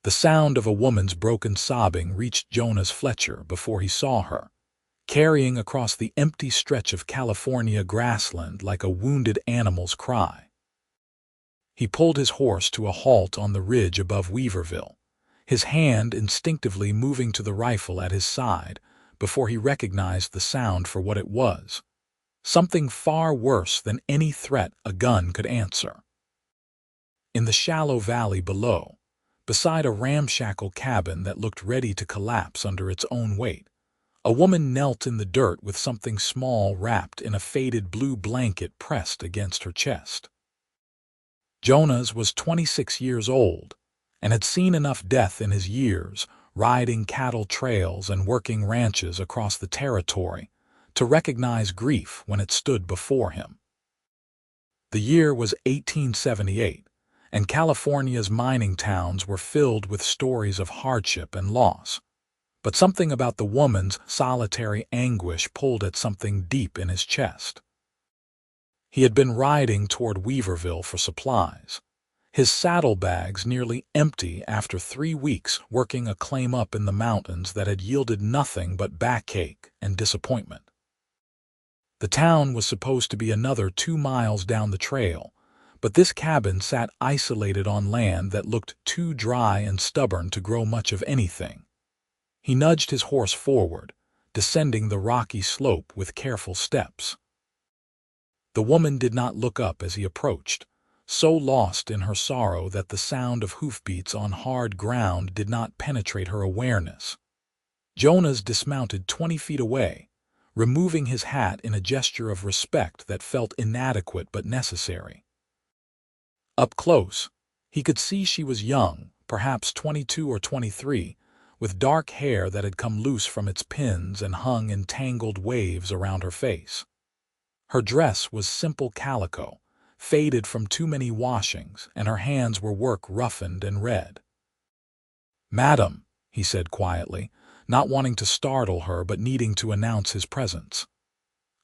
The sound of a woman's broken sobbing reached Jonas Fletcher before he saw her, carrying across the empty stretch of California grassland like a wounded animal's cry. He pulled his horse to a halt on the ridge above Weaverville, his hand instinctively moving to the rifle at his side before he recognized the sound for what it was, something far worse than any threat a gun could answer. In the shallow valley below, beside a ramshackle cabin that looked ready to collapse under its own weight, a woman knelt in the dirt with something small wrapped in a faded blue blanket pressed against her chest. Jonas was 26 years old and had seen enough death in his years, riding cattle trails and working ranches across the territory, to recognize grief when it stood before him. The year was 1878, and California's mining towns were filled with stories of hardship and loss. But something about the woman's solitary anguish pulled at something deep in his chest. He had been riding toward Weaverville for supplies, his saddlebags nearly empty after 3 weeks working a claim up in the mountains that had yielded nothing but backache and disappointment. The town was supposed to be another 2 miles down the trail, but this cabin sat isolated on land that looked too dry and stubborn to grow much of anything. He nudged his horse forward, descending the rocky slope with careful steps. The woman did not look up as he approached, so lost in her sorrow that the sound of hoofbeats on hard ground did not penetrate her awareness. Jonas dismounted 20 feet away, removing his hat in a gesture of respect that felt inadequate but necessary. Up close, he could see she was young, perhaps 22 or 23, with dark hair that had come loose from its pins and hung in tangled waves around her face. Her dress was simple calico, faded from too many washings, and her hands were work roughened and red. "Madam," he said quietly, not wanting to startle her but needing to announce his presence.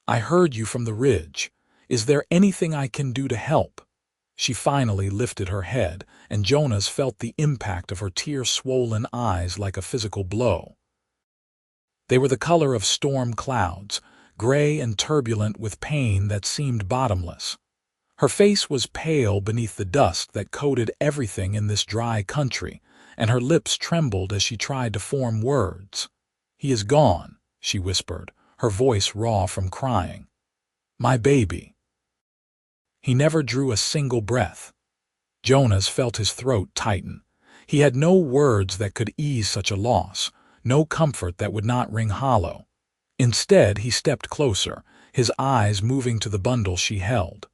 "I heard you from the ridge. Is there anything I can do to help?" She finally lifted her head, and Jonas felt the impact of her tear-swollen eyes like a physical blow. They were the color of storm clouds, gray and turbulent with pain that seemed bottomless. Her face was pale beneath the dust that coated everything in this dry country, and her lips trembled as she tried to form words. "He is gone," she whispered, her voice raw from crying. "My baby." He never drew a single breath. Jonas felt his throat tighten. He had no words that could ease such a loss, no comfort that would not ring hollow. Instead, he stepped closer, his eyes moving to the bundle she held.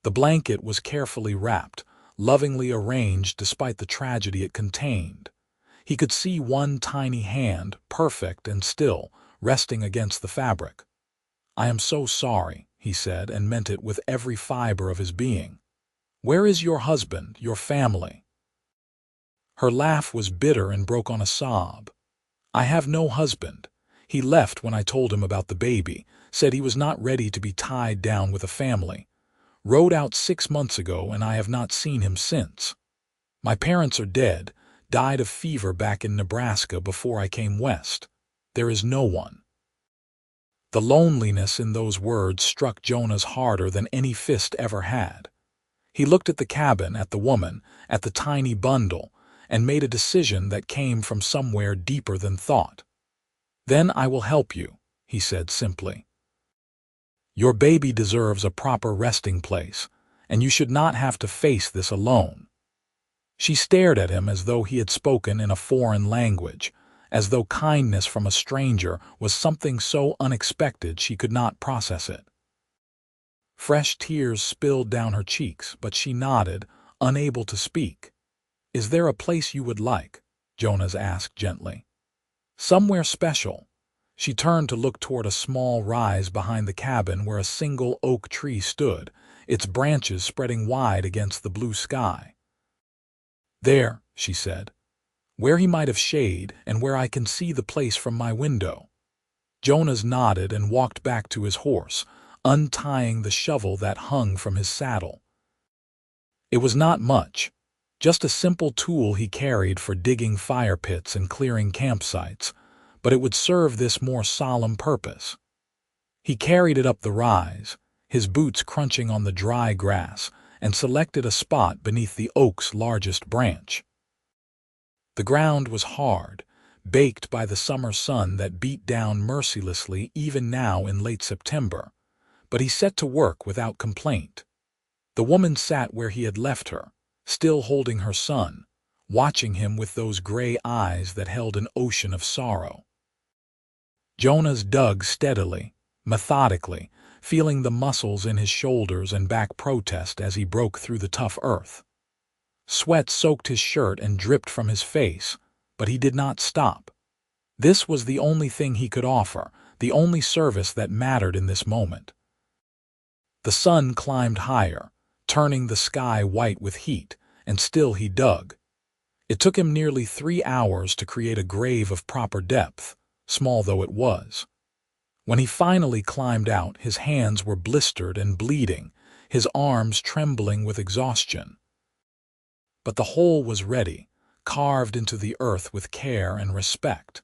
The blanket was carefully wrapped, lovingly arranged despite the tragedy it contained. He could see one tiny hand, perfect and still, resting against the fabric. "I am so sorry," he said, and meant it with every fiber of his being. "Where is your husband, your family?" Her laugh was bitter and broke on a sob. "I have no husband. He left when I told him about the baby, said he was not ready to be tied down with a family. Rode out 6 months ago, and I have not seen him since. My parents are dead, died of fever back in Nebraska before I came west. There is no one." The loneliness in those words struck Jonas harder than any fist ever had. He looked at the cabin, at the woman, at the tiny bundle, and made a decision that came from somewhere deeper than thought. "Then I will help you," he said simply. "Your baby deserves a proper resting place, and you should not have to face this alone." She stared at him as though he had spoken in a foreign language, as though kindness from a stranger was something so unexpected she could not process it. Fresh tears spilled down her cheeks, but she nodded, unable to speak. "Is there a place you would like?" Jonas asked gently. "Somewhere special." She turned to look toward a small rise behind the cabin where a single oak tree stood, its branches spreading wide against the blue sky. "There," she said, "where he might have shade and where I can see the place from my window." Jonas nodded and walked back to his horse, untying the shovel that hung from his saddle. It was not much, Just a simple tool he carried for digging fire pits and clearing campsites, but it would serve this more solemn purpose. He carried it up the rise, his boots crunching on the dry grass, and selected a spot beneath the oak's largest branch. The ground was hard, baked by the summer sun that beat down mercilessly even now in late September, but he set to work without complaint. The woman sat where he had left her, still holding her son, watching him with those gray eyes that held an ocean of sorrow. Jonas dug steadily, methodically, feeling the muscles in his shoulders and back protest as he broke through the tough earth. Sweat soaked his shirt and dripped from his face, but he did not stop. This was the only thing he could offer, the only service that mattered in this moment. The sun climbed higher, turning the sky white with heat, and still he dug. It took him nearly 3 hours to create a grave of proper depth, small though it was. When he finally climbed out, his hands were blistered and bleeding, his arms trembling with exhaustion. But the hole was ready, carved into the earth with care and respect.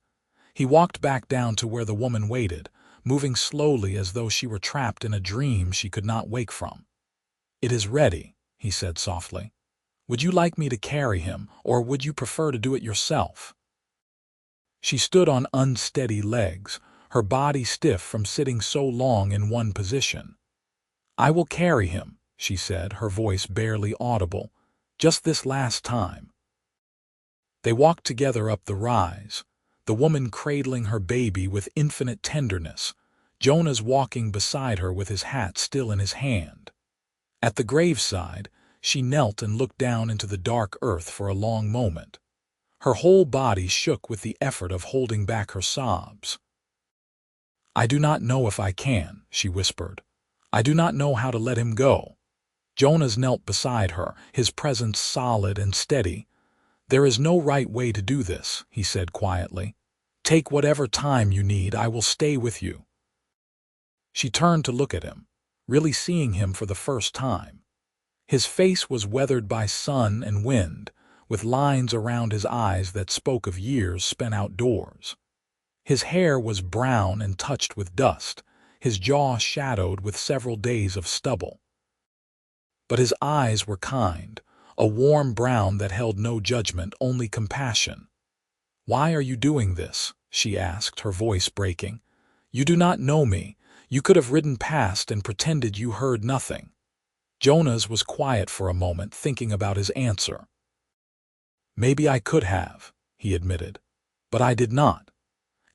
He walked back down to where the woman waited, moving slowly as though she were trapped in a dream she could not wake from. "It is ready," he said softly. "Would you like me to carry him, or would you prefer to do it yourself?" She stood on unsteady legs, her body stiff from sitting so long in one position. "I will carry him," she said, her voice barely audible, "just this last time." They walked together up the rise, the woman cradling her baby with infinite tenderness, Jonas walking beside her with his hat still in his hand. At the graveside, she knelt and looked down into the dark earth for a long moment. Her whole body shook with the effort of holding back her sobs. "I do not know if I can," she whispered. "I do not know how to let him go." Jonas knelt beside her, his presence solid and steady. "There is no right way to do this," he said quietly. "Take whatever time you need, I will stay with you." She turned to look at him, really seeing him for the first time. His face was weathered by sun and wind, with lines around his eyes that spoke of years spent outdoors. His hair was brown and touched with dust, his jaw shadowed with several days of stubble. But his eyes were kind, a warm brown that held no judgment, only compassion. "Why are you doing this?" she asked, her voice breaking. "You do not know me. You could have ridden past and pretended you heard nothing." Jonas was quiet for a moment, thinking about his answer. "Maybe I could have," he admitted, "but I did not.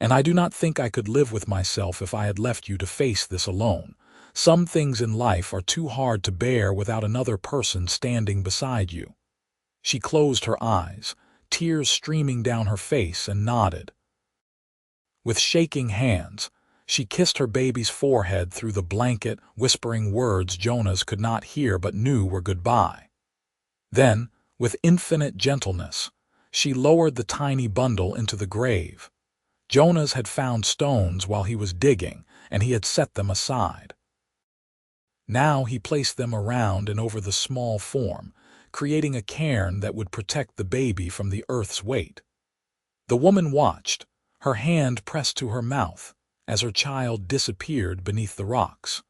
And I do not think I could live with myself if I had left you to face this alone. Some things in life are too hard to bear without another person standing beside you." She closed her eyes, tears streaming down her face, and nodded. With shaking hands, she kissed her baby's forehead through the blanket, whispering words Jonas could not hear but knew were goodbye. Then, with infinite gentleness, she lowered the tiny bundle into the grave. Jonas had found stones while he was digging, and he had set them aside. Now he placed them around and over the small form, creating a cairn that would protect the baby from the earth's weight. The woman watched, her hand pressed to her mouth, as her child disappeared beneath the rocks.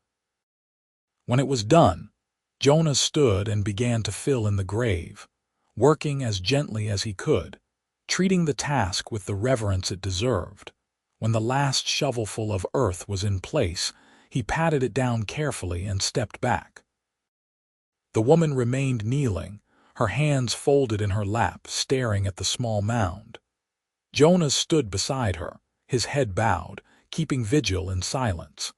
When it was done, Jonas stood and began to fill in the grave, working as gently as he could, treating the task with the reverence it deserved. When the last shovelful of earth was in place, he patted it down carefully and stepped back. The woman remained kneeling, her hands folded in her lap, staring at the small mound. Jonas stood beside her, his head bowed, keeping vigil in silence.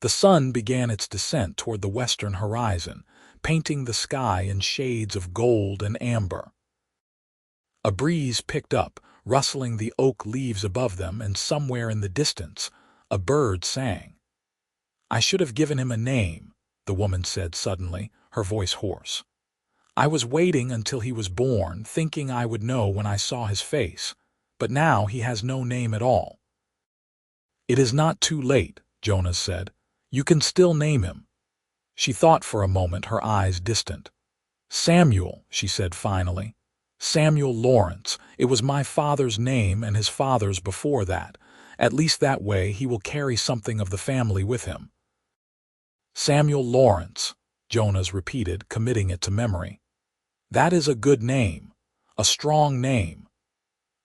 The sun began its descent toward the western horizon, painting the sky in shades of gold and amber. A breeze picked up, rustling the oak leaves above them, and somewhere in the distance, a bird sang. "I should have given him a name," the woman said suddenly, her voice hoarse. "I was waiting until he was born, thinking I would know when I saw his face, but now he has no name at all." "It is not too late," Jonas said. "You can still name him." She thought for a moment, her eyes distant. Samuel, she said finally. Samuel Lawrence. It was my father's name and his father's before that. At least that way he will carry something of the family with him. Samuel Lawrence, Jonas repeated, committing it to memory. That is a good name, a strong name.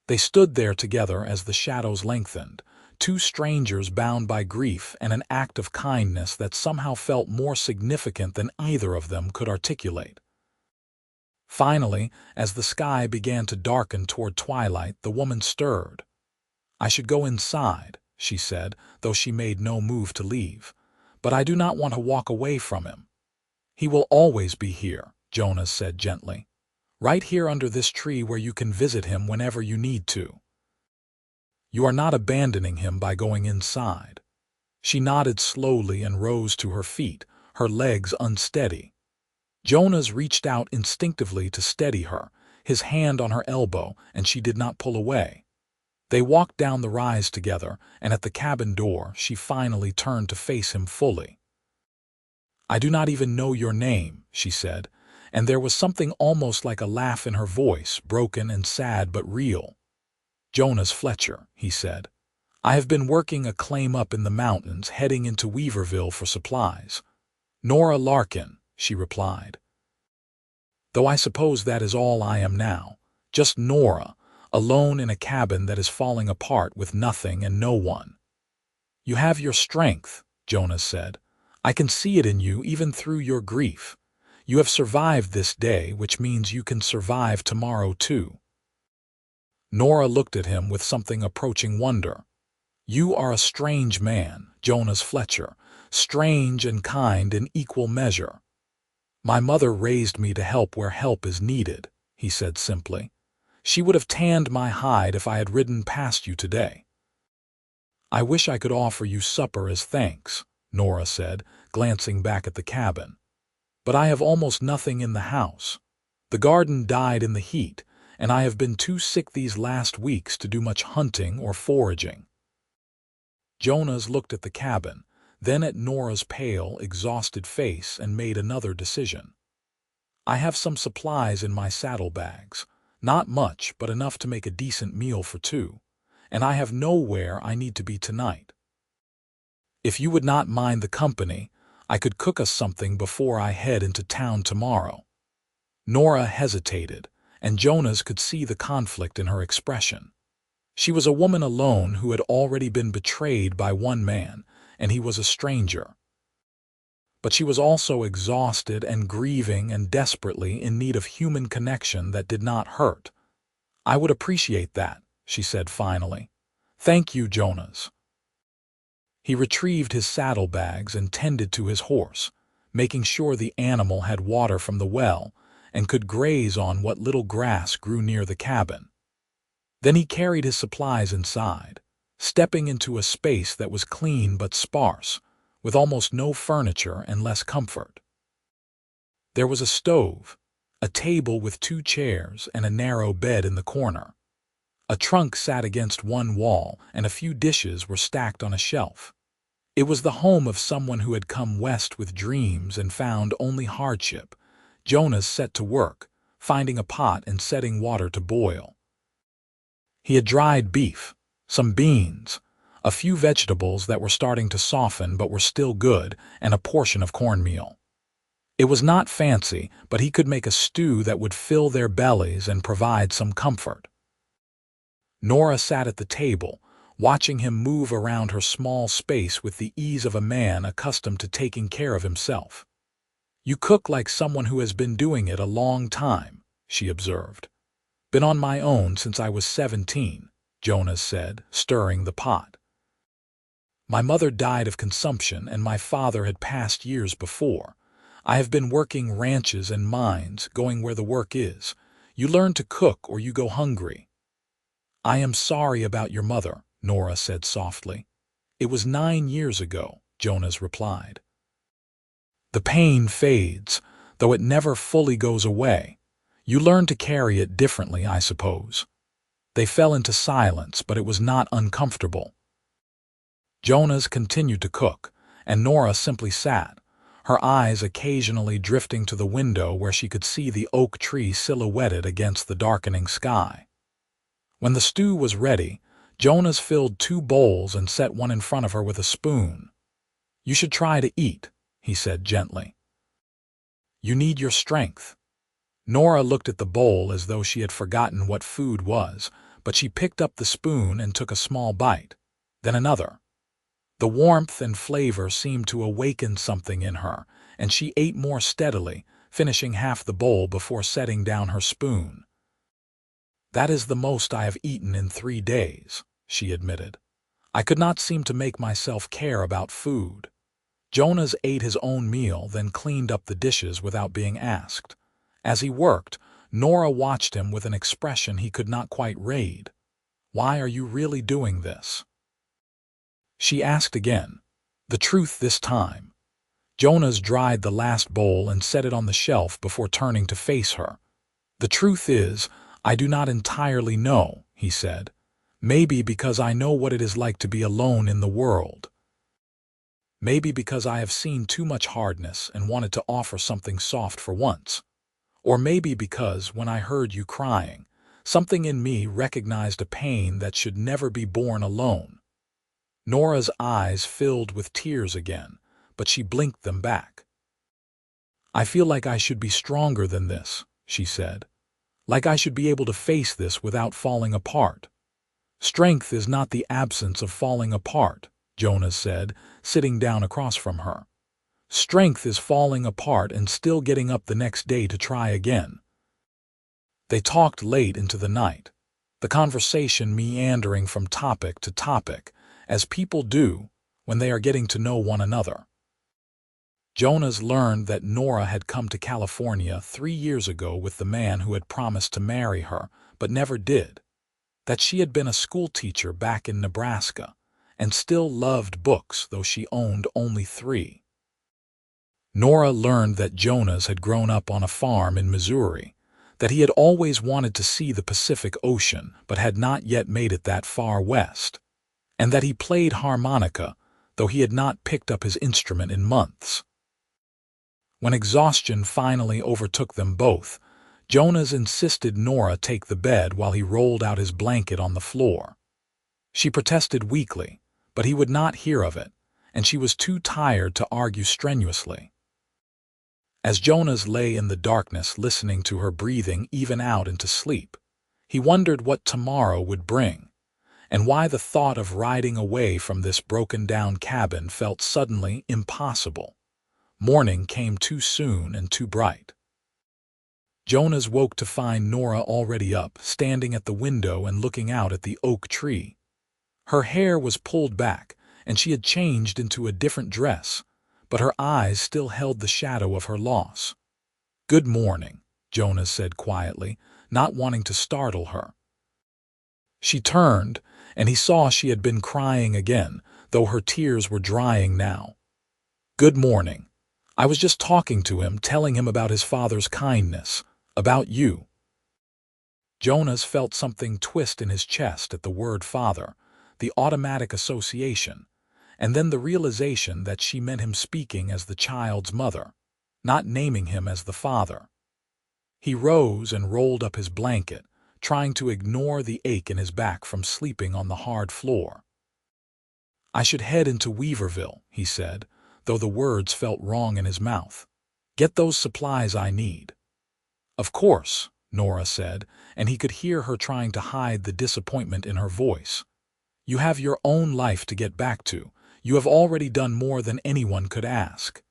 They stood there together as the shadows lengthened, two strangers bound by grief and an act of kindness that somehow felt more significant than either of them could articulate. Finally, as the sky began to darken toward twilight, the woman stirred. I should go inside, she said, though she made no move to leave. But I do not want to walk away from him. He will always be here, Jonas said gently. Right here under this tree where you can visit him whenever you need to. You are not abandoning him by going inside. She nodded slowly and rose to her feet, her legs unsteady. Jonas reached out instinctively to steady her, his hand on her elbow, and she did not pull away. They walked down the rise together, and at the cabin door she finally turned to face him fully. I do not even know your name, she said, and there was something almost like a laugh in her voice, broken and sad but real. Jonas Fletcher, he said. I have been working a claim up in the mountains, heading into Weaverville for supplies. Nora Larkin, she replied. Though I suppose that is all I am now, just Nora, alone in a cabin that is falling apart with nothing and no one. You have your strength, Jonas said. I can see it in you even through your grief. You have survived this day, which means you can survive tomorrow too. Nora looked at him with something approaching wonder. You are a strange man, Jonas Fletcher, strange and kind in equal measure. My mother raised me to help where help is needed, he said simply. She would have tanned my hide if I had ridden past you today. I wish I could offer you supper as thanks, Nora said, glancing back at the cabin. But I have almost nothing in the house. The garden died in the heat, and I have been too sick these last weeks to do much hunting or foraging. Jonas looked at the cabin, then at Nora's pale, exhausted face, and made another decision. I have some supplies in my saddlebags, not much, but enough to make a decent meal for two, and I have nowhere I need to be tonight. If you would not mind the company, I could cook us something before I head into town tomorrow. Nora hesitated, and Jonas could see the conflict in her expression. She was a woman alone who had already been betrayed by one man, and he was a stranger. But she was also exhausted and grieving and desperately in need of human connection that did not hurt. I would appreciate that, she said finally. Thank you, Jonas. He retrieved his saddlebags and tended to his horse, making sure the animal had water from the well and could graze on what little grass grew near the cabin. Then he carried his supplies inside, stepping into a space that was clean but sparse, with almost no furniture and less comfort. There was a stove, a table with two chairs, and a narrow bed in the corner. A trunk sat against one wall, and a few dishes were stacked on a shelf. It was the home of someone who had come west with dreams and found only hardship. Jonas set to work, finding a pot and setting water to boil. He had dried beef, some beans, a few vegetables that were starting to soften but were still good, and a portion of cornmeal. It was not fancy, but he could make a stew that would fill their bellies and provide some comfort. Nora sat at the table, watching him move around her small space with the ease of a man accustomed to taking care of himself. You cook like someone who has been doing it a long time, she observed. Been on my own since I was 17, Jonas said, stirring the pot. My mother died of consumption and my father had passed years before. I have been working ranches and mines, going where the work is. You learn to cook or you go hungry. I am sorry about your mother, Nora said softly. It was 9 years ago, Jonas replied. The pain fades, though it never fully goes away. You learn to carry it differently, I suppose. They fell into silence, but it was not uncomfortable. Jonas continued to cook, and Nora simply sat, her eyes occasionally drifting to the window where she could see the oak tree silhouetted against the darkening sky. When the stew was ready, Jonas filled 2 bowls and set one in front of her with a spoon. "You should try to eat," he said gently. "You need your strength." Nora looked at the bowl as though she had forgotten what food was, but she picked up the spoon and took a small bite, then another. The warmth and flavor seemed to awaken something in her, and she ate more steadily, finishing half the bowl before setting down her spoon. "That is the most I have eaten in 3 days," she admitted. "I could not seem to make myself care about food." Jonas ate his own meal, then cleaned up the dishes without being asked. As he worked, Nora watched him with an expression he could not quite read. "Why are you really doing this?" she asked again, the truth this time. Jonas dried the last bowl and set it on the shelf before turning to face her. "The truth is, I do not entirely know," he said. "Maybe because I know what it is like to be alone in the world. Maybe because I have seen too much hardness and wanted to offer something soft for once. Or maybe because, when I heard you crying, something in me recognized a pain that should never be borne alone." Nora's eyes filled with tears again, but she blinked them back. "I feel like I should be stronger than this," she said. "Like I should be able to face this without falling apart." "Strength is not the absence of falling apart," Jonas said, sitting down across from her. "Strength is falling apart and still getting up the next day to try again." They talked late into the night, the conversation meandering from topic to topic, as people do when they are getting to know one another. Jonas learned that Nora had come to California 3 years ago with the man who had promised to marry her, but never did. That she had been a schoolteacher back in Nebraska, and still loved books, though she owned only 3. Nora learned that Jonas had grown up on a farm in Missouri, that he had always wanted to see the Pacific Ocean but had not yet made it that far west, and that he played harmonica, though he had not picked up his instrument in months. When exhaustion finally overtook them both, Jonas insisted Nora take the bed while he rolled out his blanket on the floor. She protested weakly, but he would not hear of it, and she was too tired to argue strenuously. As Jonas lay in the darkness listening to her breathing even out into sleep, he wondered what tomorrow would bring, and why the thought of riding away from this broken-down cabin felt suddenly impossible. Morning came too soon and too bright. Jonas woke to find Nora already up, standing at the window and looking out at the oak tree. Her hair was pulled back, and she had changed into a different dress, but her eyes still held the shadow of her loss. "Good morning," Jonas said quietly, not wanting to startle her. She turned, and he saw she had been crying again, though her tears were drying now. "Good morning. I was just talking to him, telling him about his father's kindness, about you." Jonas felt something twist in his chest at the word father, the automatic association, and then the realization that she meant him speaking as the child's mother, not naming him as the father. He rose and rolled up his blanket, trying to ignore the ache in his back from sleeping on the hard floor. "I should head into Weaverville," he said, though the words felt wrong in his mouth. "Get those supplies I need." "Of course," Nora said, and he could hear her trying to hide the disappointment in her voice. "You have your own life to get back to. You have already done more than anyone could ask."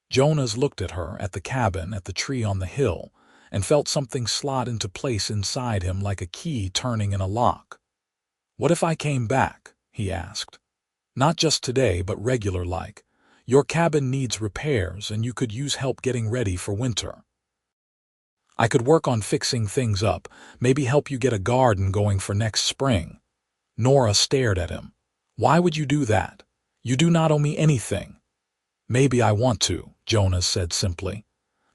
Jonas looked at her, at the cabin, at the tree on the hill, and felt something slot into place inside him like a key turning in a lock. "What if I came back?" he asked. "Not just today, but regular-like. Your cabin needs repairs, and you could use help getting ready for winter. I could work on fixing things up, maybe help you get a garden going for next spring." Nora stared at him. "Why would you do that? You do not owe me anything." "Maybe I want to," Jonas said simply.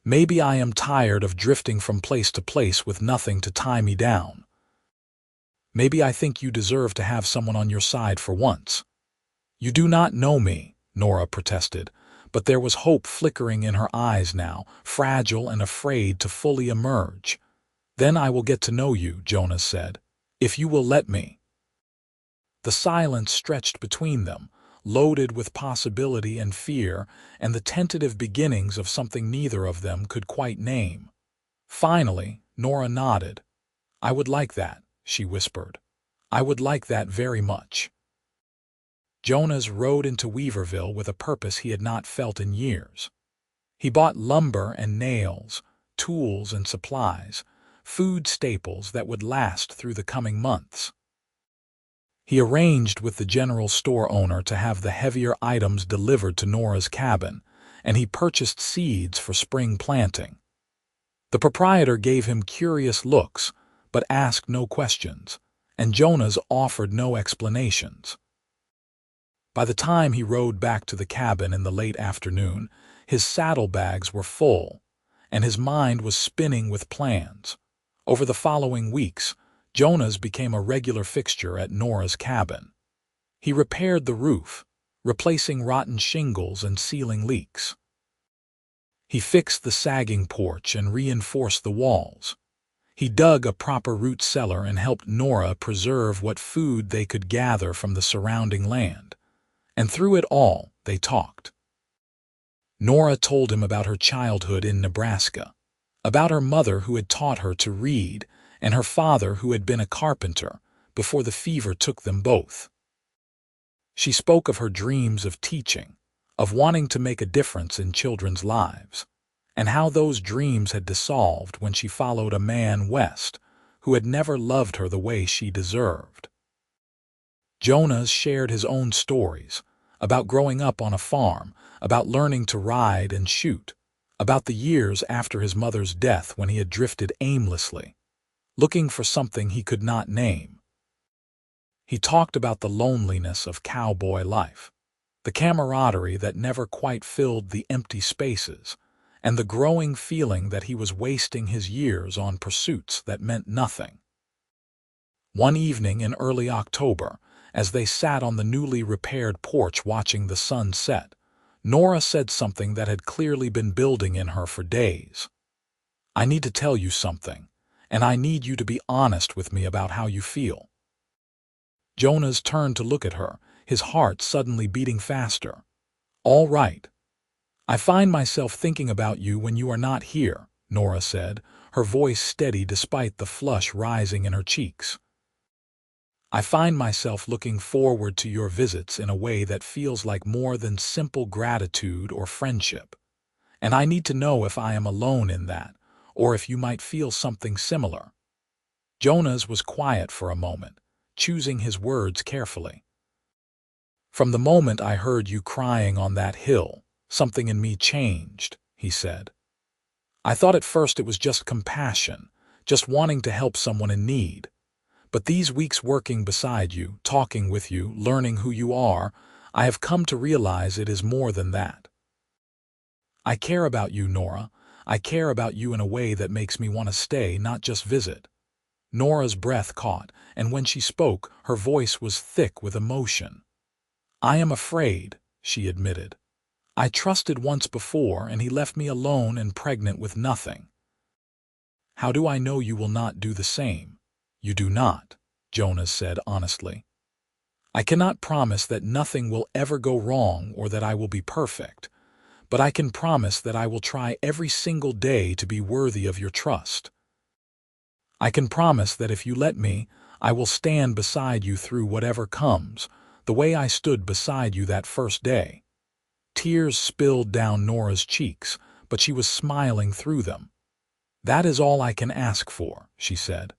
"Maybe I am tired of drifting from place to place with nothing to tie me down. Maybe I think you deserve to have someone on your side for once." "You do not know me," Nora protested, but there was hope flickering in her eyes now, fragile and afraid to fully emerge. "Then I will get to know you," Jonas said, "if you will let me." The silence stretched between them, loaded with possibility and fear, and the tentative beginnings of something neither of them could quite name. Finally, Nora nodded. "I would like that," she whispered. "I would like that very much." Jonas rode into Weaverville with a purpose he had not felt in years. He bought lumber and nails, tools and supplies, food staples that would last through the coming months. He arranged with the general store owner to have the heavier items delivered to Nora's cabin, and he purchased seeds for spring planting. The proprietor gave him curious looks, but asked no questions, and Jonas offered no explanations. By the time he rode back to the cabin in the late afternoon, his saddlebags were full, and his mind was spinning with plans. Over the following weeks, Jonas became a regular fixture at Nora's cabin. He repaired the roof, replacing rotten shingles and sealing leaks. He fixed the sagging porch and reinforced the walls. He dug a proper root cellar and helped Nora preserve what food they could gather from the surrounding land. And through it all, they talked. Nora told him about her childhood in Nebraska, about her mother who had taught her to read, and her father who had been a carpenter before the fever took them both. She spoke of her dreams of teaching, of wanting to make a difference in children's lives, and how those dreams had dissolved when she followed a man west who had never loved her the way she deserved. Jonas shared his own stories, about growing up on a farm, about learning to ride and shoot, about the years after his mother's death when he had drifted aimlessly, looking for something he could not name. He talked about the loneliness of cowboy life, the camaraderie that never quite filled the empty spaces, and the growing feeling that he was wasting his years on pursuits that meant nothing. One evening in early October, as they sat on the newly repaired porch watching the sun set, Nora said something that had clearly been building in her for days. "I need to tell you something, and I need you to be honest with me about how you feel." Jonas turned to look at her, his heart suddenly beating faster. "All right. I find myself thinking about you when you are not here," Nora said, her voice steady despite the flush rising in her cheeks. "I find myself looking forward to your visits in a way that feels like more than simple gratitude or friendship. And I need to know if I am alone in that, or if you might feel something similar." Jonas was quiet for a moment, choosing his words carefully. "From the moment I heard you crying on that hill, something in me changed," he said. "I thought at first it was just compassion, just wanting to help someone in need. But these weeks working beside you, talking with you, learning who you are, I have come to realize it is more than that. I care about you, Nora. I care about you in a way that makes me want to stay, not just visit." Nora's breath caught, and when she spoke, her voice was thick with emotion. "I am afraid," she admitted. "I trusted once before, and he left me alone and pregnant with nothing. How do I know you will not do the same?" "You do not," Jonas said honestly. "I cannot promise that nothing will ever go wrong or that I will be perfect, but I can promise that I will try every single day to be worthy of your trust. I can promise that if you let me, I will stand beside you through whatever comes, the way I stood beside you that first day." Tears spilled down Nora's cheeks, but she was smiling through them. "That is all I can ask for," she said.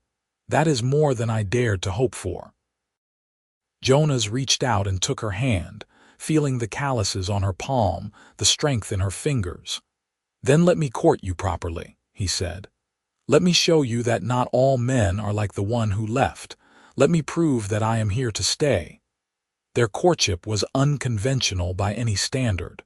"That is more than I dared to hope for." Jonas reached out and took her hand, feeling the calluses on her palm, the strength in her fingers. "Then let me court you properly," he said. "Let me show you that not all men are like the one who left. Let me prove that I am here to stay." Their courtship was unconventional by any standard.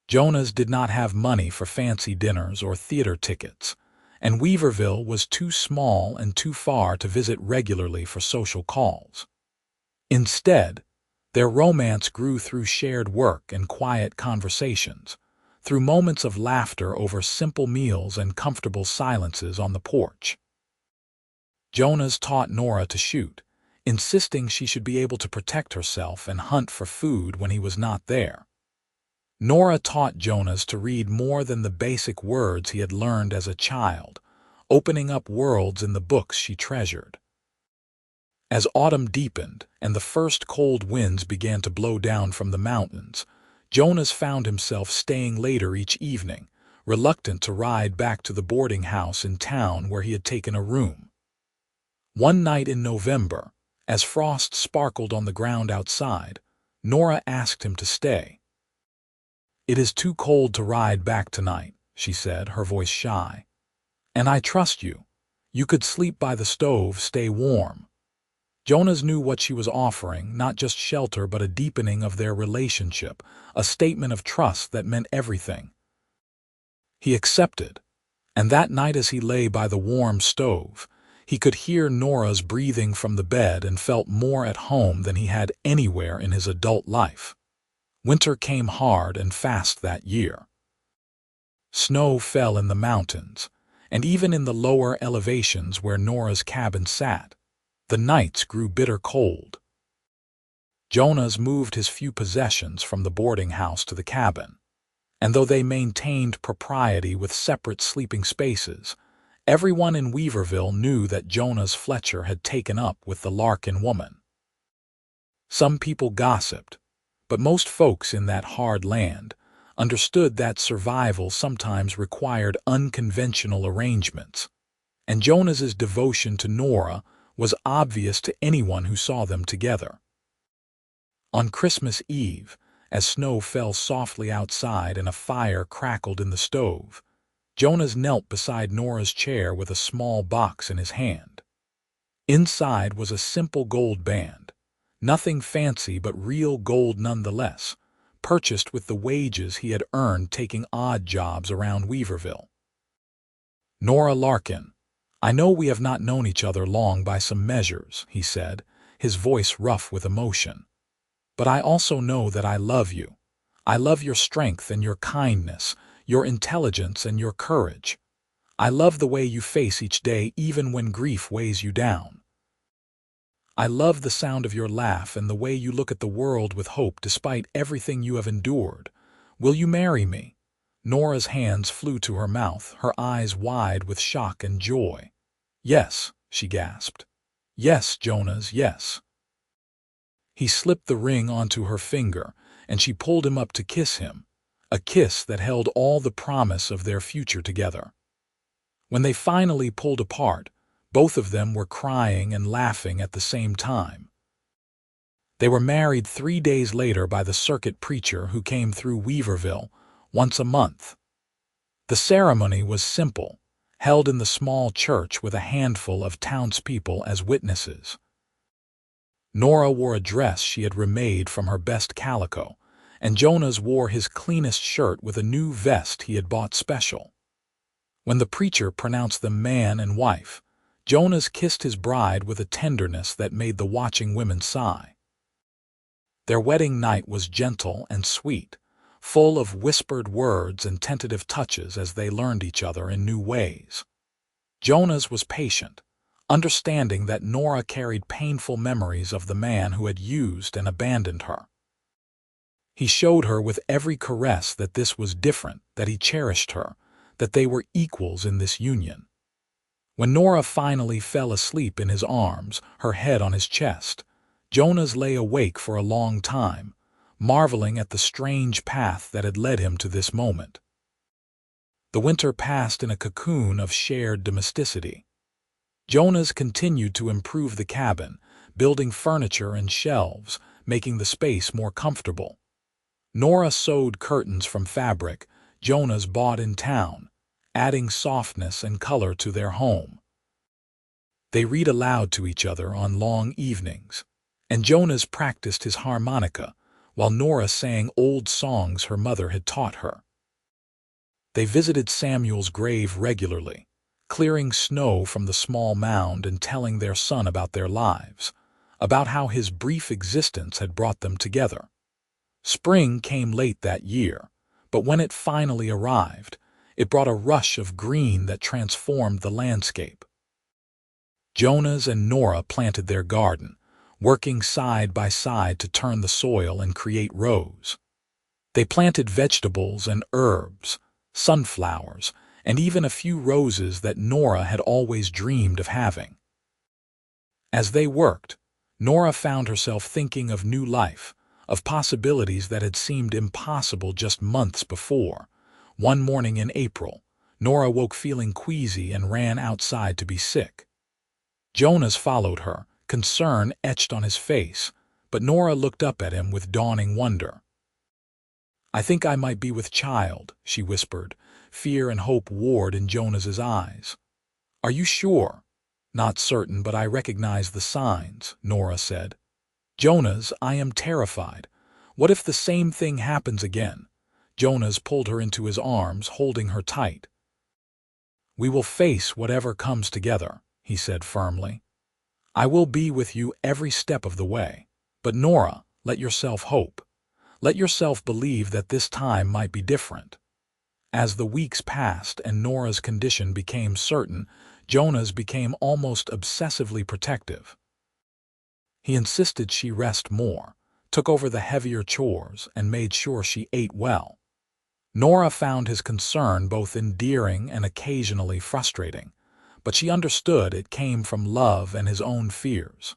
Jonas did not have money for fancy dinners or theater tickets, and Weaverville was too small and too far to visit regularly for social calls. Instead, Their romance grew through shared work and quiet conversations, through moments of laughter over simple meals and comfortable silences on the porch. Jonas taught Nora to shoot, insisting she should be able to protect herself and hunt for food when he was not there. Nora taught Jonas to read more than the basic words he had learned as a child, opening up worlds in the books she treasured. As autumn deepened and the first cold winds began to blow down from the mountains, Jonas found himself staying later each evening, reluctant to ride back to the boarding house in town where he had taken a room. One night in November, as frost sparkled on the ground outside, Nora asked him to stay. "It is too cold to ride back tonight," she said, her voice shy. "And I trust you. You could sleep by the stove, stay warm." Jonas knew what she was offering, not just shelter but a deepening of their relationship, a statement of trust that meant everything. He accepted, and that night as he lay by the warm stove, he could hear Nora's breathing from the bed and felt more at home than he had anywhere in his adult life. Winter came hard and fast that year. Snow fell in the mountains, and even in the lower elevations where Nora's cabin sat, the nights grew bitter cold. Jonas moved his few possessions from the boarding house to the cabin, and though they maintained propriety with separate sleeping spaces, everyone in Weaverville knew that Jonas Fletcher had taken up with the Larkin woman. Some people gossiped, but most folks in that hard land understood that survival sometimes required unconventional arrangements, and Jonas's devotion to Nora was obvious to anyone who saw them together. On Christmas Eve, as snow fell softly outside and a fire crackled in the stove, Jonas knelt beside Nora's chair with a small box in his hand. Inside was a simple gold band, nothing fancy but real gold nonetheless, purchased with the wages he had earned taking odd jobs around Weaverville. "Nora Larkin, I know we have not known each other long by some measures," he said, his voice rough with emotion. "But I also know that I love you. I love your strength and your kindness, your intelligence and your courage. I love the way you face each day even when grief weighs you down. I love the sound of your laugh and the way you look at the world with hope despite everything you have endured. Will you marry me?" Nora's hands flew to her mouth, her eyes wide with shock and joy. "Yes," she gasped. "Yes, Jonas, yes." He slipped the ring onto her finger, and she pulled him up to kiss him, a kiss that held all the promise of their future together. When they finally pulled apart, both of them were crying and laughing at the same time. They were married 3 days later by the circuit preacher who came through Weaverville once a month. The ceremony was simple, held in the small church with a handful of townspeople as witnesses. Nora wore a dress she had remade from her best calico, and Jonas wore his cleanest shirt with a new vest he had bought special. When the preacher pronounced them man and wife, Jonas kissed his bride with a tenderness that made the watching women sigh. Their wedding night was gentle and sweet, full of whispered words and tentative touches as they learned each other in new ways. Jonas was patient, understanding that Nora carried painful memories of the man who had used and abandoned her. He showed her with every caress that this was different, that he cherished her, that they were equals in this union. When Nora finally fell asleep in his arms, her head on his chest, Jonas lay awake for a long time, marveling at the strange path that had led him to this moment. The winter passed in a cocoon of shared domesticity. Jonas continued to improve the cabin, building furniture and shelves, making the space more comfortable. Nora sewed curtains from fabric Jonas bought in town, adding softness and color to their home. They read aloud to each other on long evenings, and Jonas practiced his harmonica while Nora sang old songs her mother had taught her. They visited Samuel's grave regularly, clearing snow from the small mound and telling their son about their lives, about how his brief existence had brought them together. Spring came late that year, but when it finally arrived, it brought a rush of green that transformed the landscape. Jonas and Nora planted their garden, working side by side to turn the soil and create rows. They planted vegetables and herbs, sunflowers, and even a few roses that Nora had always dreamed of having. As they worked, Nora found herself thinking of new life, of possibilities that had seemed impossible just months before. One morning in April, Nora woke feeling queasy and ran outside to be sick. Jonas followed her, concern etched on his face, but Nora looked up at him with dawning wonder. "I think I might be with child," she whispered. Fear and hope warred in Jonas's eyes. "Are you sure?" "Not certain, but I recognize the signs," Nora said. "Jonas, I am terrified. What if the same thing happens again?" Jonas pulled her into his arms, holding her tight. "We will face whatever comes together," he said firmly. "I will be with you every step of the way. But Nora, let yourself hope. Let yourself believe that this time might be different." As the weeks passed and Nora's condition became certain, Jonas became almost obsessively protective. He insisted she rest more, took over the heavier chores, and made sure she ate well. Nora found his concern both endearing and occasionally frustrating, but she understood it came from love and his own fears.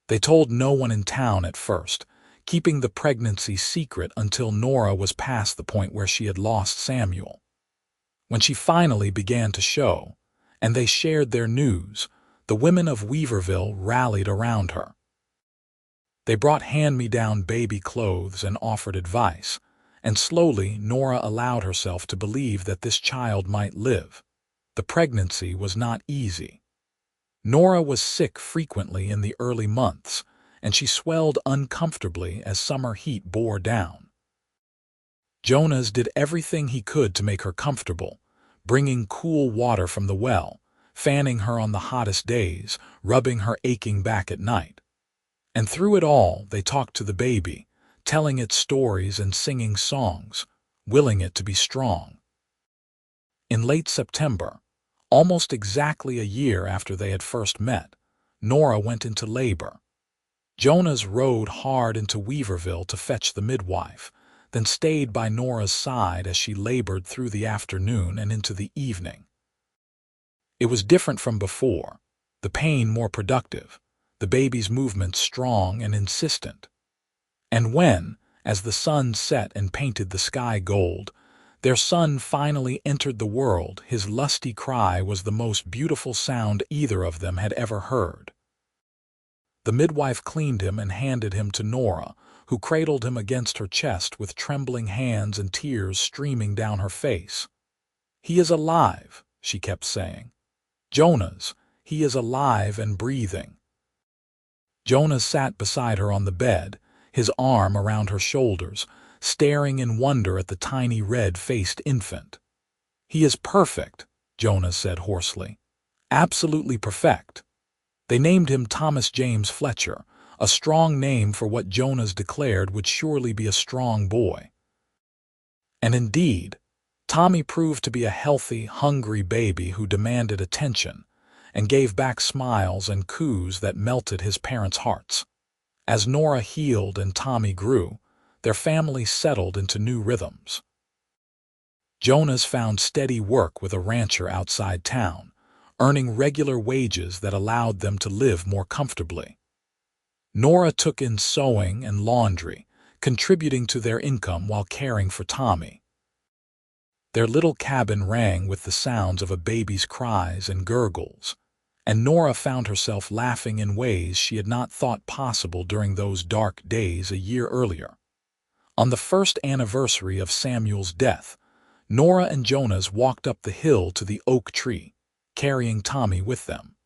They told no one in town at first, keeping the pregnancy secret until Nora was past the point where she had lost Samuel. When she finally began to show, and they shared their news, the women of Weaverville rallied around her. They brought hand-me-down baby clothes and offered advice, and slowly Nora allowed herself to believe that this child might live. The pregnancy was not easy. Nora was sick frequently in the early months, and she swelled uncomfortably as summer heat bore down. Jonas did everything he could to make her comfortable, bringing cool water from the well, fanning her on the hottest days, rubbing her aching back at night. And through it all, they talked to the baby, telling it stories and singing songs, willing it to be strong. In late September, almost exactly a year after they had first met, Nora went into labor. Jonas rode hard into Weaverville to fetch the midwife, then stayed by Nora's side as she labored through the afternoon and into the evening. It was different from before, the pain more productive, the baby's movements strong and insistent. And when, as the sun set and painted the sky gold, their son finally entered the world, his lusty cry was the most beautiful sound either of them had ever heard. The midwife cleaned him and handed him to Nora, who cradled him against her chest with trembling hands and tears streaming down her face. "He is alive," she kept saying. "Jonas, he is alive and breathing." Jonas sat beside her on the bed, his arm around her shoulders, staring in wonder at the tiny red-faced infant. "He is perfect," Jonas said hoarsely. "Absolutely perfect." They named him Thomas James Fletcher, a strong name for what Jonas declared would surely be a strong boy. And indeed, Tommy proved to be a healthy, hungry baby who demanded attention and gave back smiles and coos that melted his parents' hearts. As Nora healed and Tommy grew, their family settled into new rhythms. Jonas found steady work with a rancher outside town, earning regular wages that allowed them to live more comfortably. Nora took in sewing and laundry, contributing to their income while caring for Tommy. Their little cabin rang with the sounds of a baby's cries and gurgles, and Nora found herself laughing in ways she had not thought possible during those dark days a year earlier. On the first anniversary of Samuel's death, Nora and Jonas walked up the hill to the oak tree, carrying Tommy with them.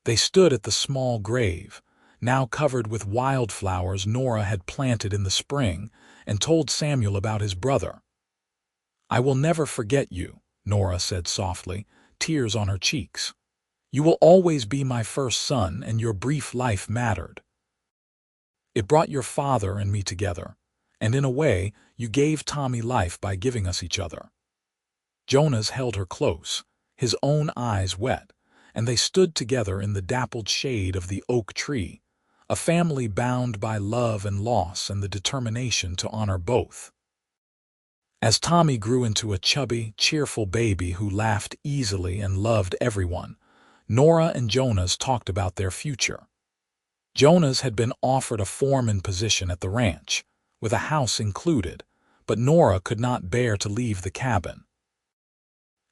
They stood at the small grave, now covered with wildflowers Nora had planted in the spring, and told Samuel about his brother. "I will never forget you," Nora said softly, tears on her cheeks. You will always be my first son, and your brief life mattered. It brought your father and me together, and in a way, you gave Tommy life by giving us each other." Jonas held her close, his own eyes wet, and they stood together in the dappled shade of the oak tree, a family bound by love and loss and the determination to honor both. As Tommy grew into a chubby, cheerful baby who laughed easily and loved everyone, Nora and Jonas talked about their future. Jonas had been offered a foreman position at the ranch, with a house included, but Nora could not bear to leave the cabin.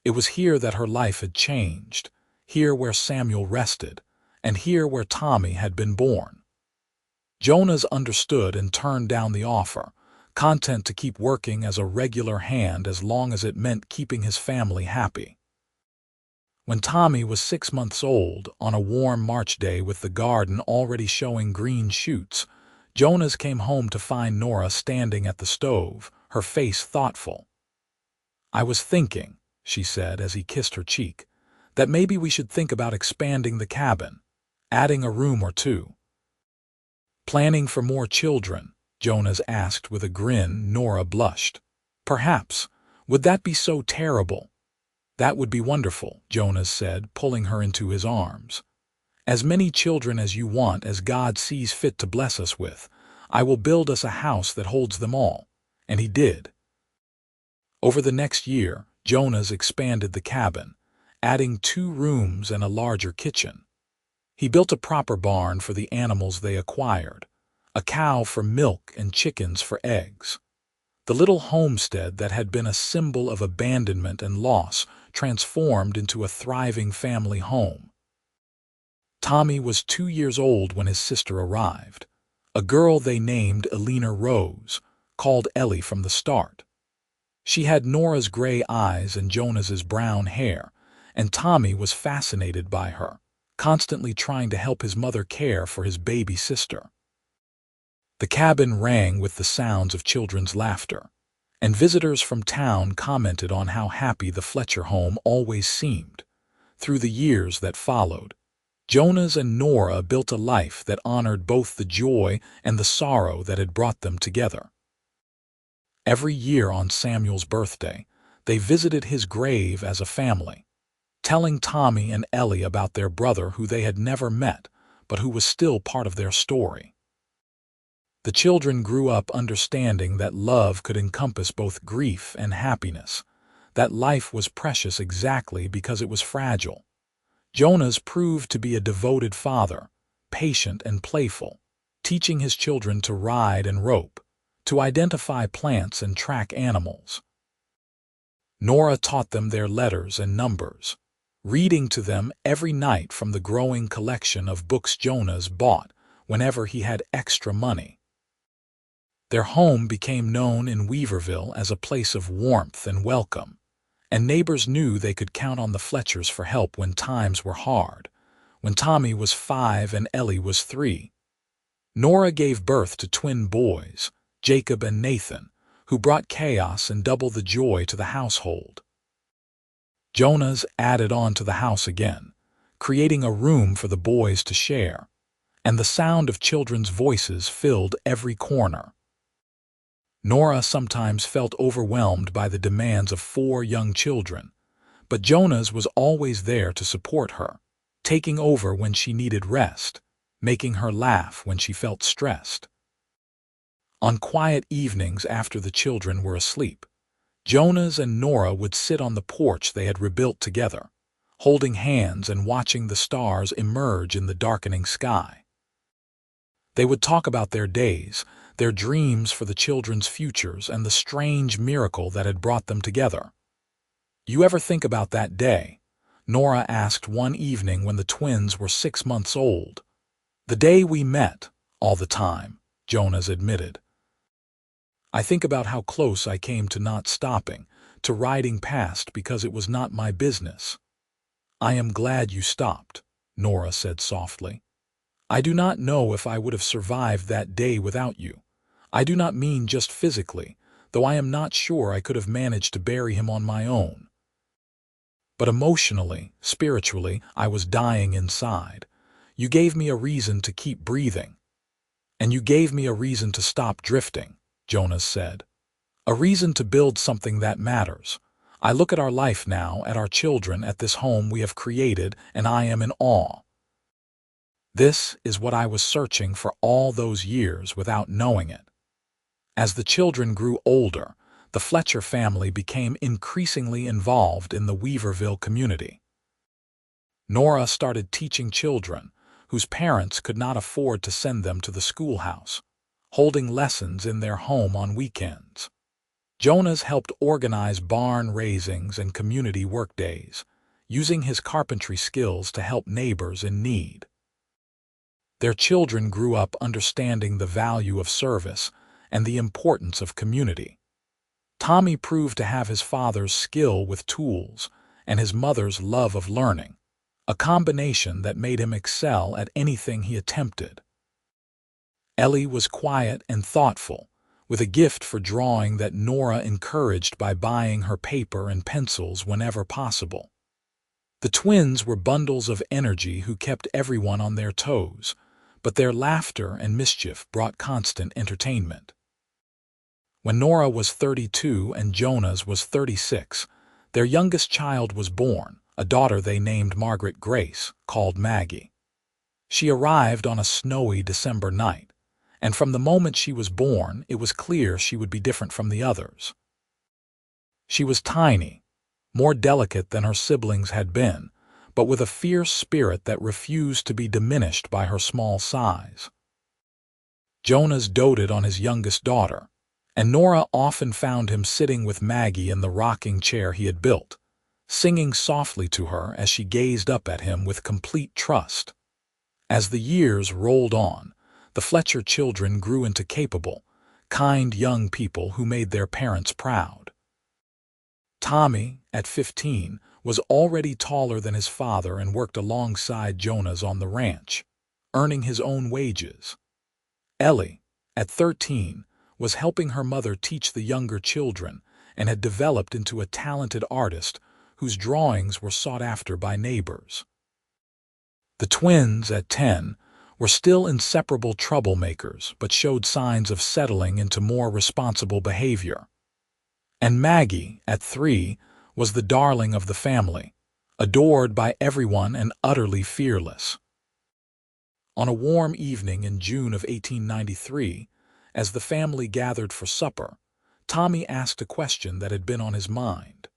It was here that her life had changed, here where Samuel rested, and here where Tommy had been born. Jonas understood and turned down the offer, content to keep working as a regular hand as long as it meant keeping his family happy. When Tommy was 6 months old, on a warm March day with the garden already showing green shoots, Jonas came home to find Nora standing at the stove, her face thoughtful. "I was thinking," she said as he kissed her cheek, "that maybe we should think about expanding the cabin, adding a room or two." "Planning for more children?" Jonas asked with a grin. Nora blushed. "Perhaps. Would that be so terrible?" "That would be wonderful," Jonas said, pulling her into his arms. "As many children as you want, as God sees fit to bless us with. I will build us a house that holds them all." And he did. Over the next year, Jonas expanded the cabin, adding 2 rooms and a larger kitchen. He built a proper barn for the animals they acquired, a cow for milk and chickens for eggs. The little homestead that had been a symbol of abandonment and loss transformed into a thriving family home. Tommy was 2 years old when his sister arrived, a girl they named Elena Rose, called Ellie from the start. She had Nora's gray eyes and Jonas's brown hair, and Tommy was fascinated by her, constantly trying to help his mother care for his baby sister. The cabin rang with the sounds of children's laughter, and visitors from town commented on how happy the Fletcher home always seemed. Through the years that followed, Jonas and Nora built a life that honored both the joy and the sorrow that had brought them together. Every year on Samuel's birthday, they visited his grave as a family, telling Tommy and Ellie about their brother who they had never met, but who was still part of their story. The children grew up understanding that love could encompass both grief and happiness, that life was precious exactly because it was fragile. Jonas proved to be a devoted father, patient and playful, teaching his children to ride and rope, to identify plants and track animals. Nora taught them their letters and numbers, reading to them every night from the growing collection of books Jonas bought whenever he had extra money. Their home became known in Weaverville as a place of warmth and welcome, and neighbors knew they could count on the Fletchers for help when times were hard, when Tommy was 5 and Ellie was 3. Nora gave birth to twin boys, Jacob and Nathan, who brought chaos and double the joy to the household. Jonas added on to the house again, creating a room for the boys to share, and the sound of children's voices filled every corner. Nora sometimes felt overwhelmed by the demands of 4 young children, but Jonas was always there to support her, taking over when she needed rest, making her laugh when she felt stressed. On quiet evenings after the children were asleep, Jonas and Nora would sit on the porch they had rebuilt together, holding hands and watching the stars emerge in the darkening sky. They would talk about their days, their dreams for the children's futures, and the strange miracle that had brought them together. "You ever think about that day?" Nora asked one evening when the twins were 6 months old. "The day we met, all the time," Jonas admitted. "I think about how close I came to not stopping, to riding past because it was not my business." "I am glad you stopped," Nora said softly. "I do not know if I would have survived that day without you. I do not mean just physically, though I am not sure I could have managed to bury him on my own." But emotionally, spiritually, I was dying inside. You gave me a reason to keep breathing. And you gave me a reason to stop drifting, Jonas said. A reason to build something that matters. I look at our life now, at our children, at this home we have created, and I am in awe. This is what I was searching for all those years without knowing it. As the children grew older, the Fletcher family became increasingly involved in the Weaverville community. Nora started teaching children whose parents could not afford to send them to the schoolhouse, holding lessons in their home on weekends. Jonas helped organize barn raisings and community workdays, using his carpentry skills to help neighbors in need. Their children grew up understanding the value of service and the importance of community. Tommy proved to have his father's skill with tools and his mother's love of learning, a combination that made him excel at anything he attempted. Ellie was quiet and thoughtful, with a gift for drawing that Nora encouraged by buying her paper and pencils whenever possible. The twins were bundles of energy who kept everyone on their toes, but their laughter and mischief brought constant entertainment. When Nora was 32 and Jonas was 36, their youngest child was born, a daughter they named Margaret Grace, called Maggie. She arrived on a snowy December night, and from the moment she was born, it was clear she would be different from the others. She was tiny, more delicate than her siblings had been, but with a fierce spirit that refused to be diminished by her small size. Jonas doted on his youngest daughter, and Nora often found him sitting with Maggie in the rocking chair he had built, singing softly to her as she gazed up at him with complete trust. As the years rolled on, the Fletcher children grew into capable, kind young people who made their parents proud. Tommy, at 15, was already taller than his father and worked alongside Jonas on the ranch, earning his own wages. Ellie, at 13, was helping her mother teach the younger children and had developed into a talented artist whose drawings were sought after by neighbors. The twins, at 10, were still inseparable troublemakers but showed signs of settling into more responsible behavior. And Maggie, at 3, was the darling of the family, adored by everyone and utterly fearless. On a warm evening in June of 1893, as the family gathered for supper, Tommy asked a question that had been on his mind.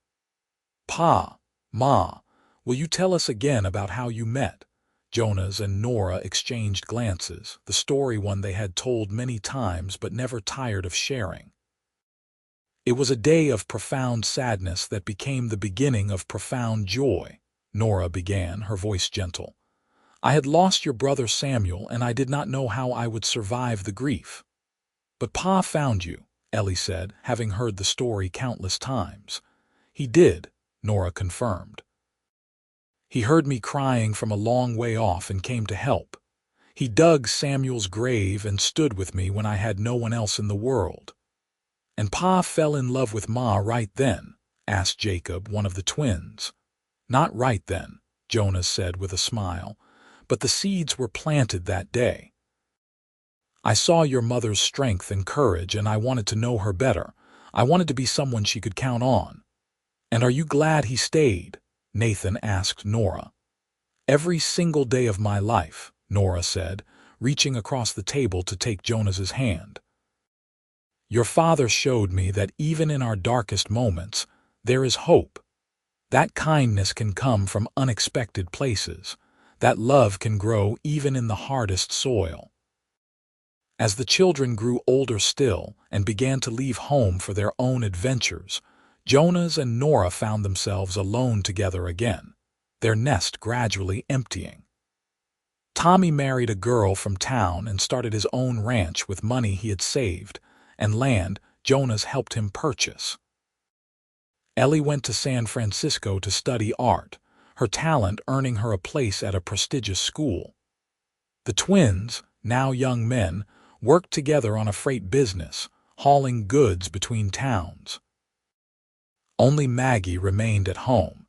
"Pa, Ma, will you tell us again about how you met?" Jonas and Nora exchanged glances, the story one they had told many times but never tired of sharing. "It was a day of profound sadness that became the beginning of profound joy," Nora began, her voice gentle. "I had lost your brother Samuel, and I did not know how I would survive the grief. But Pa found you," Ellie said, having heard the story countless times. "He did," Nora confirmed. "He heard me crying from a long way off and came to help. He dug Samuel's grave and stood with me when I had no one else in the world." "And Pa fell in love with Ma right then?" asked Jacob, one of the twins. "Not right then," Jonas said with a smile, "but the seeds were planted that day. I saw your mother's strength and courage, and I wanted to know her better. I wanted to be someone she could count on." "And are you glad he stayed?" Nathan asked Nora. "Every single day of my life," Nora said, reaching across the table to take Jonas's hand. "Your father showed me that even in our darkest moments, there is hope. That kindness can come from unexpected places. That love can grow even in the hardest soil." As the children grew older still and began to leave home for their own adventures, Jonas and Nora found themselves alone together again, their nest gradually emptying. Tommy married a girl from town and started his own ranch with money he had saved, and land Jonas helped him purchase. Ellie went to San Francisco to study art, her talent earning her a place at a prestigious school. The twins, now young men, worked together on a freight business, hauling goods between towns. Only Maggie remained at home,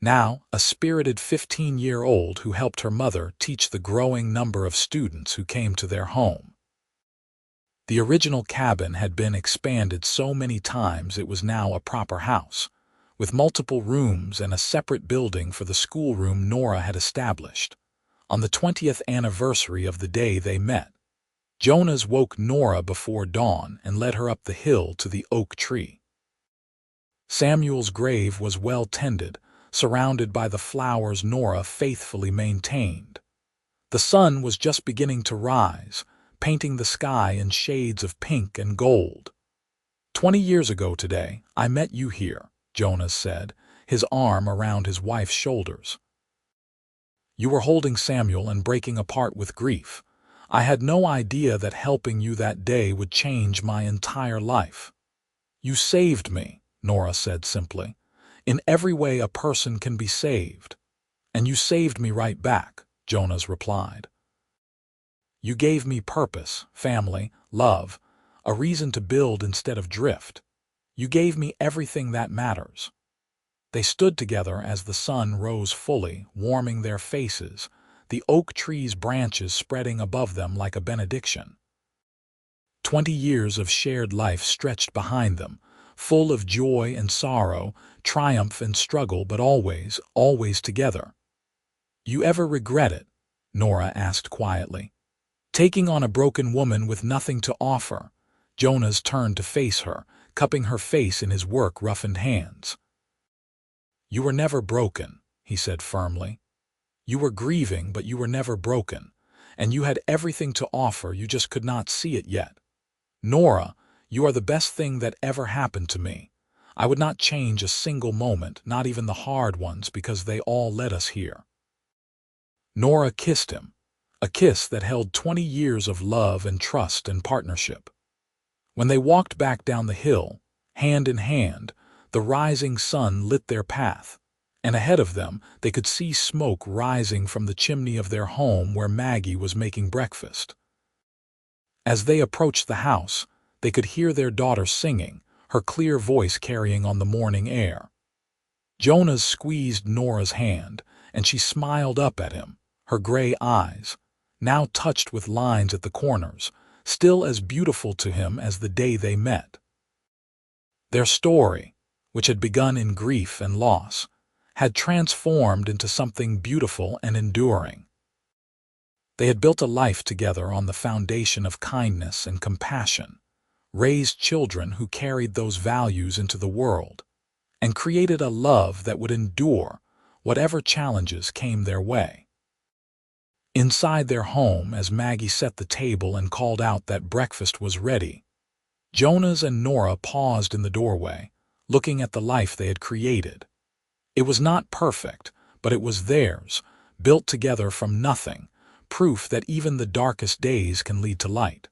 now a spirited 15-year-old who helped her mother teach the growing number of students who came to their home. The original cabin had been expanded so many times it was now a proper house, with multiple rooms and a separate building for the schoolroom Nora had established. On the 20th anniversary of the day they met, Jonas woke Nora before dawn and led her up the hill to the oak tree. Samuel's grave was well tended, surrounded by the flowers Nora faithfully maintained. The sun was just beginning to rise, painting the sky in shades of pink and gold. 20 years ago today, I met you here, Jonas said, his arm around his wife's shoulders. You were holding Samuel and breaking apart with grief. I had no idea that helping you that day would change my entire life. You saved me, Nora said simply. In every way a person can be saved. And you saved me right back, Jonas replied. You gave me purpose, family, love, a reason to build instead of drift. You gave me everything that matters. They stood together as the sun rose fully, warming their faces, the oak tree's branches spreading above them like a benediction. 20 years of shared life stretched behind them, full of joy and sorrow, triumph and struggle, but always, always together. You ever regret it? Nora asked quietly. Taking on a broken woman with nothing to offer, Jonas turned to face her, cupping her face in his work-roughened hands. You were never broken, he said firmly. You were grieving, but you were never broken, and you had everything to offer, you just could not see it yet. Nora, you are the best thing that ever happened to me. I would not change a single moment, not even the hard ones, because they all led us here. Nora kissed him, a kiss that held 20 years of love and trust and partnership. When they walked back down the hill, hand in hand, the rising sun lit their path, and ahead of them they could see smoke rising from the chimney of their home where Maggie was making breakfast. As they approached the house, they could hear their daughter singing, her clear voice carrying on the morning air. Jonas squeezed Nora's hand, and she smiled up at him, her gray eyes, now touched with lines at the corners, still as beautiful to him as the day they met. Their story, which had begun in grief and loss, had transformed into something beautiful and enduring. They had built a life together on the foundation of kindness and compassion, raised children who carried those values into the world, and created a love that would endure whatever challenges came their way. Inside their home, as Maggie set the table and called out that breakfast was ready, Jonas and Nora paused in the doorway, looking at the life they had created. It was not perfect, but it was theirs, built together from nothing, proof that even the darkest days can lead to light.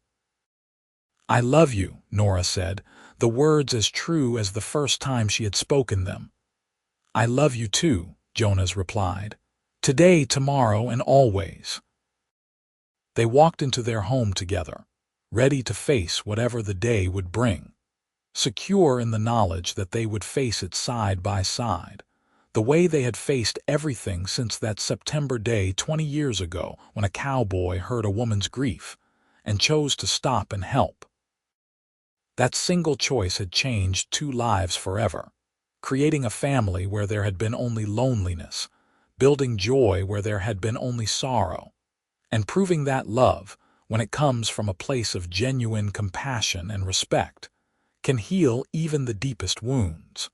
I love you, Nora said, the words as true as the first time she had spoken them. I love you too, Jonas replied. Today, tomorrow, and always. They walked into their home together, ready to face whatever the day would bring, secure in the knowledge that they would face it side by side, the way they had faced everything since that September day 20 years ago when a cowboy heard a woman's grief and chose to stop and help. That single choice had changed 2 lives forever, creating a family where there had been only loneliness, building joy where there had been only sorrow, and proving that love, when it comes from a place of genuine compassion and respect, can heal even the deepest wounds.